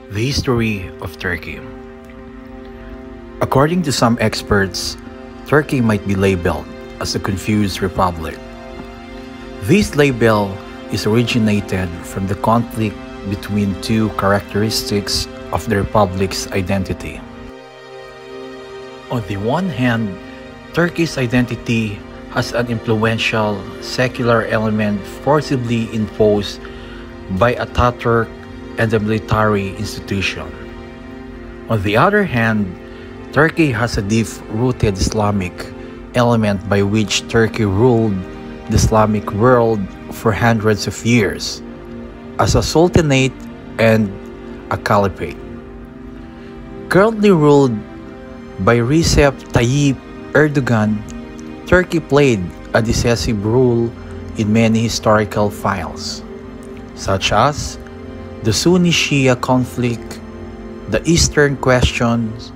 The history of Turkey. According to some experts, Turkey might be labeled as a confused republic. This label is originated from the conflict between two characteristics of the republic's identity. On the one hand, Turkey's identity has an influential secular element forcibly imposed by Atatürk and the military institution. On the other hand, Turkey has a deep-rooted Islamic element by which Turkey ruled the Islamic world for hundreds of years as a sultanate and a caliphate. Currently ruled by Recep Tayyip Erdogan, Turkey played a decisive role in many historical files, such as the Sunni-Shia conflict, the Eastern questions,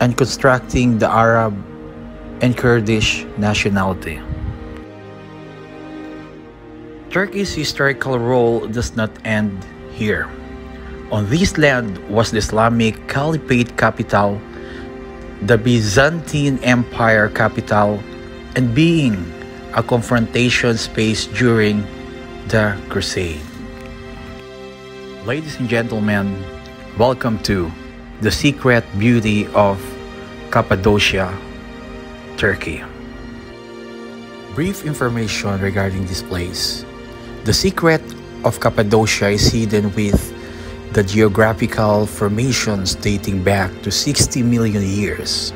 and constructing the Arab and Kurdish nationality. Turkey's historical role does not end here. On this land was the Islamic Caliphate capital, the Byzantine Empire capital, and being a confrontation space during the Crusades. Ladies and gentlemen, welcome to the secret beauty of Cappadocia, Turkey. Brief information regarding this place. The secret of Cappadocia is hidden with the geographical formations dating back to 60 million years.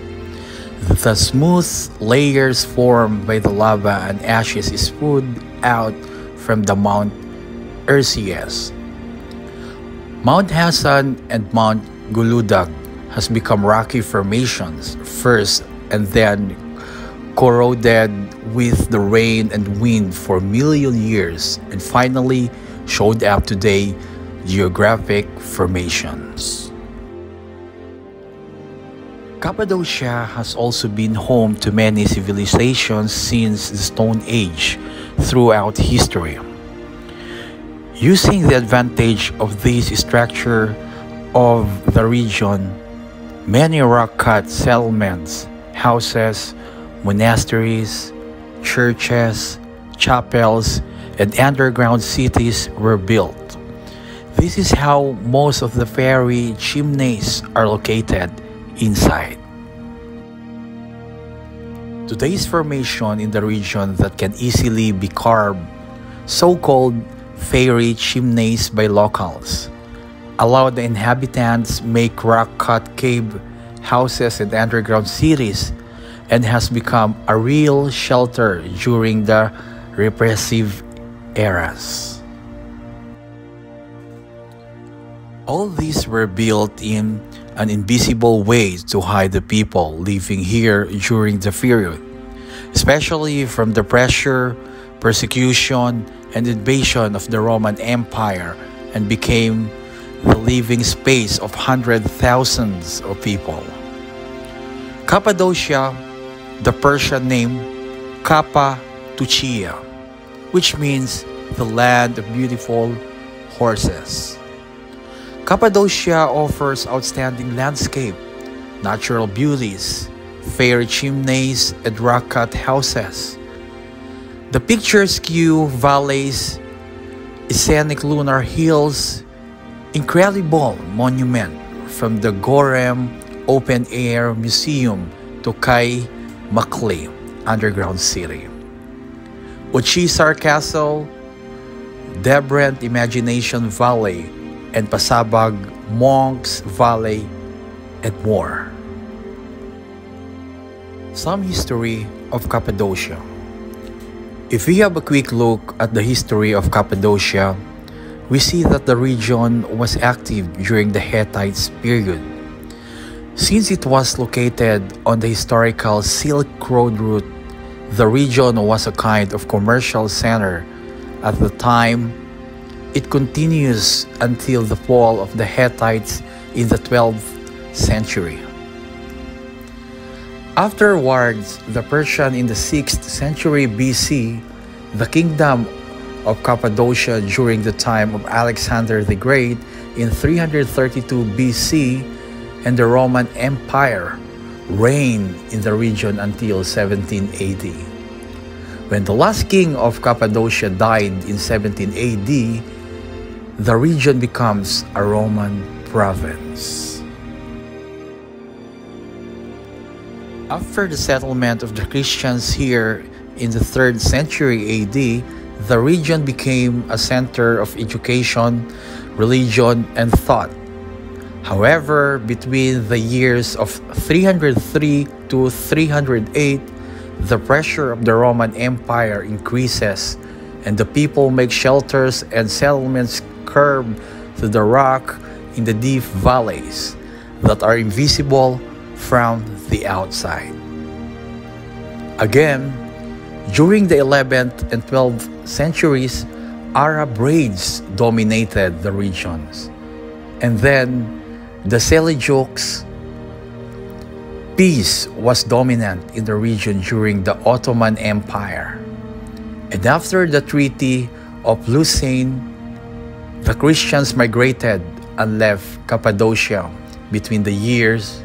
The smooth layers formed by the lava and ashes spewed out from the Mount Erciyes. Mount Hassan and Mount Guludag has become rocky formations first and then corroded with the rain and wind for a million years and finally showed up today geographic formations. Cappadocia has also been home to many civilizations since the Stone Age throughout history. Using the advantage of this structure of the region, many rock-cut settlements, houses, monasteries, churches, chapels, and underground cities were built. This is how most of the fairy chimneys are located inside. Today's formation in the region that can easily be carved, so-called fairy chimneys by locals, allow the inhabitants make rock-cut cave houses and underground cities and has become a real shelter during the repressive eras. All these were built in an invisible way to hide the people living here during the period, especially from the pressure, persecution, and invasion of the Roman Empire, and became the living space of hundreds of thousands of people. Cappadocia, the Persian name Cappadocia, which means the land of beautiful horses. Cappadocia offers outstanding landscape, natural beauties, fairy chimneys, and rock-cut houses. The picturesque valleys, scenic lunar hills, incredible monument from the Gorem open-air museum to Kai Makli underground city, Uchisar Castle, Debrent Imagination Valley, and Pasabag Monks Valley, and more. Some history of Cappadocia. If we have a quick look at the history of Cappadocia, we see that the region was active during the Hittites period. Since it was located on the historical Silk Road route, the region was a kind of commercial center at the time. It continues until the fall of the Hittites in the 12th century. Afterwards, the Persian in the 6th century BC, the kingdom of Cappadocia during the time of Alexander the Great in 332 BC, and the Roman Empire reigned in the region until 17 AD. When the last king of Cappadocia died in 17 AD, the region becomes a Roman province. After the settlement of the Christians here in the 3rd century AD, the region became a center of education, religion, and thought. However, between the years of 303 to 308, the pressure of the Roman Empire increases, and the people make shelters and settlements curved to the rock in the deep valleys that are invisible from the outside. Again, during the 11th and 12th centuries, Arab raids dominated the regions. And then the Seljuks. Peace was dominant in the region during the Ottoman Empire. And after the Treaty of Lausanne, the Christians migrated and left Cappadocia between the years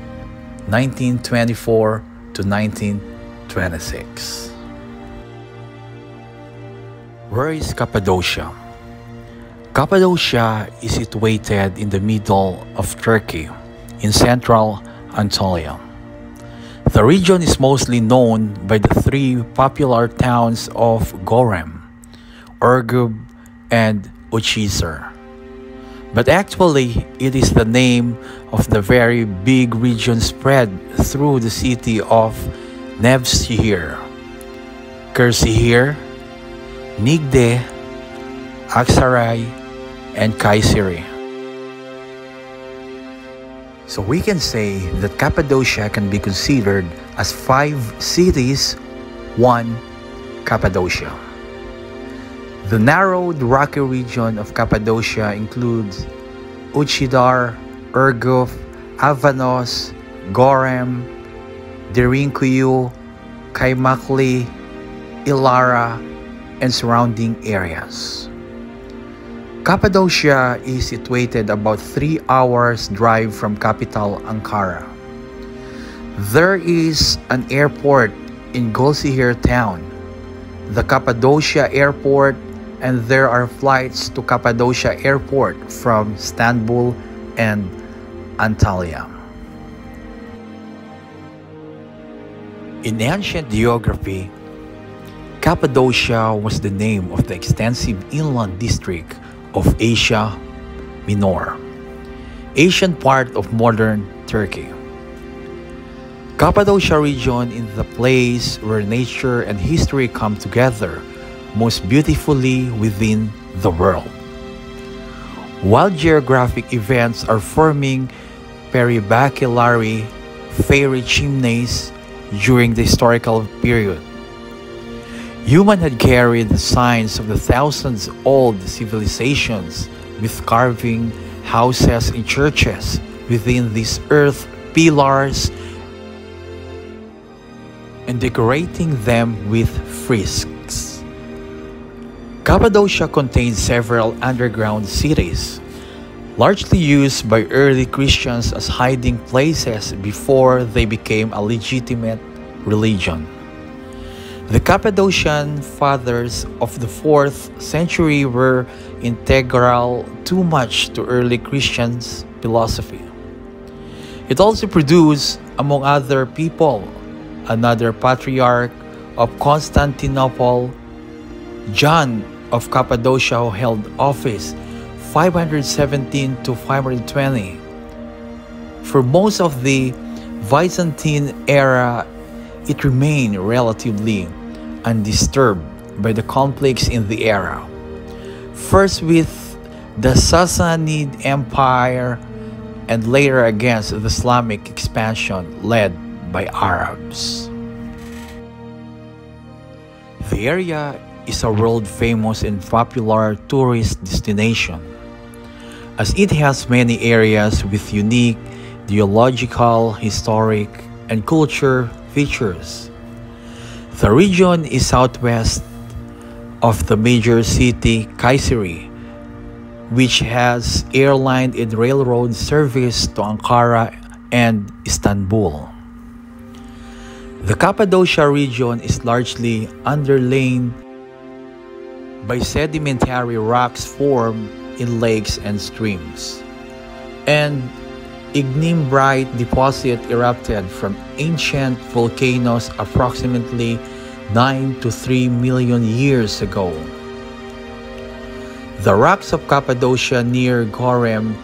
1924 to 1926. Where is Cappadocia? Cappadocia is situated in the middle of Turkey, in central Anatolia. The region is mostly known by the 3 popular towns of Gorem, Urgub, and Uchizar. But actually, it is the name of the very big region spread through the city of Nevşehir, Kırşehir, Niğde, Aksaray, and Kayseri. So we can say that Cappadocia can be considered as 5 cities, 1 Cappadocia. The narrowed rocky region of Cappadocia includes Uchidar, Urguf, Avanos, Gorem, Derinkuyu, Kaymakli, Ilara, and surrounding areas. Cappadocia is situated about 3 hours drive from capital Ankara. There is an airport in Golsihir town, the Cappadocia Airport, and there are flights to Cappadocia Airport from Istanbul and Antalya. In ancient geography, Cappadocia was the name of the extensive inland district of Asia Minor, ancient part of modern Turkey. Cappadocia region is the place where nature and history come together most beautifully within the world. While geographic events are forming peribacillary fairy chimneys during the historical period, human had carried the signs of the thousands-old civilizations with carving houses and churches within these earth pillars and decorating them with fresques. Cappadocia contains several underground cities, largely used by early Christians as hiding places before they became a legitimate religion. The Cappadocian fathers of the 4th century were integral too much to early Christians' philosophy. It also produced, among other people, another patriarch of Constantinople, John of Cappadocia, who held office 517 to 520. For most of the Byzantine era, it remained relatively undisturbed by the conflicts in the era. First with the Sassanid Empire and later against the Islamic expansion led by Arabs. The area is a world-famous and popular tourist destination, as it has many areas with unique geological, historic, and culture features. The region is southwest of the major city Kayseri, which has airline and railroad service to Ankara and Istanbul. The Cappadocia region is largely underlain by sedimentary rocks formed in lakes and streams, and ignimbrite deposit erupted from ancient volcanoes approximately 9 to 3 million years ago. The rocks of Cappadocia near Gorem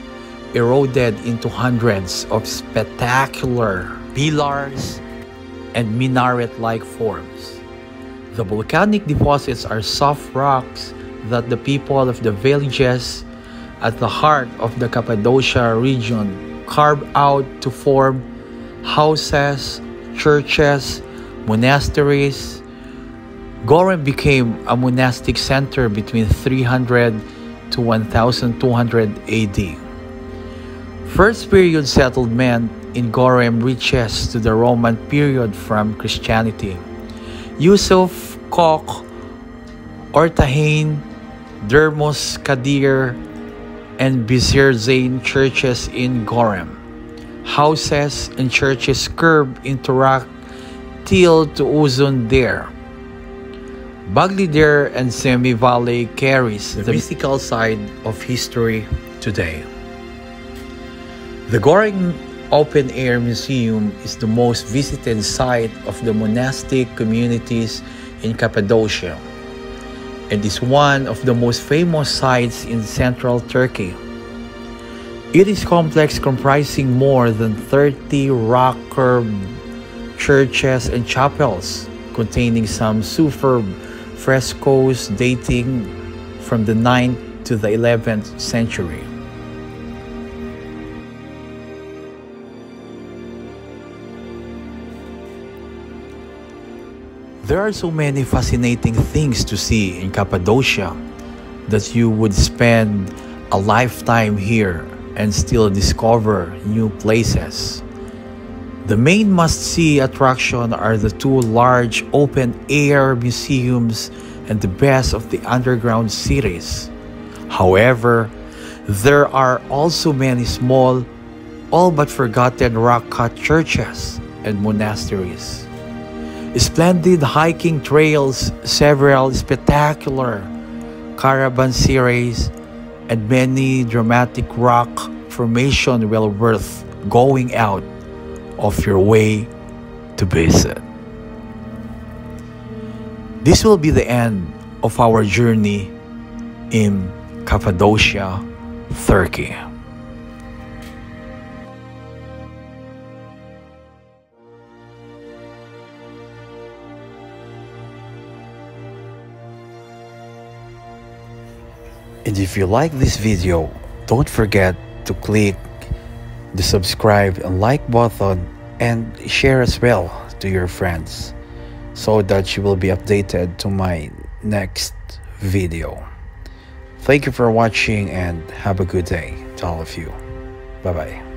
eroded into hundreds of spectacular pillars and minaret-like forms. The volcanic deposits are soft rocks that the people of the villages at the heart of the Cappadocia region carved out to form houses, churches, monasteries. Gorem became a monastic center between 300 to 1200 AD. First period settlement in Gorem reaches to the Roman period from Christianity. Yusuf, Kok, Ortahain, Dermos Kadir, and Bizerzain churches in Gorem. Houses and churches curve into rock till to Uzun there. Baglider and Semi Valley carries the mystical side of history today. The Gorem Open Air Museum is the most visited site of the monastic communities in Cappadocia and is one of the most famous sites in central Turkey. It is a complex comprising more than 30 rock-carved churches and chapels, containing some superb frescoes dating from the 9th to the 11th century. There are so many fascinating things to see in Cappadocia that you would spend a lifetime here and still discover new places. The main must-see attraction are the two large open-air museums and the best of the underground cities. However, there are also many small, all but forgotten rock-cut churches and monasteries. Splendid hiking trails, several spectacular caravanserais, and many dramatic rock formations well worth going out of your way to visit. This will be the end of our journey in Cappadocia, Turkey. And if you like this video, don't forget to click the subscribe and like button and share as well to your friends so that you will be updated to my next video. Thank you for watching and have a good day to all of you. Bye bye.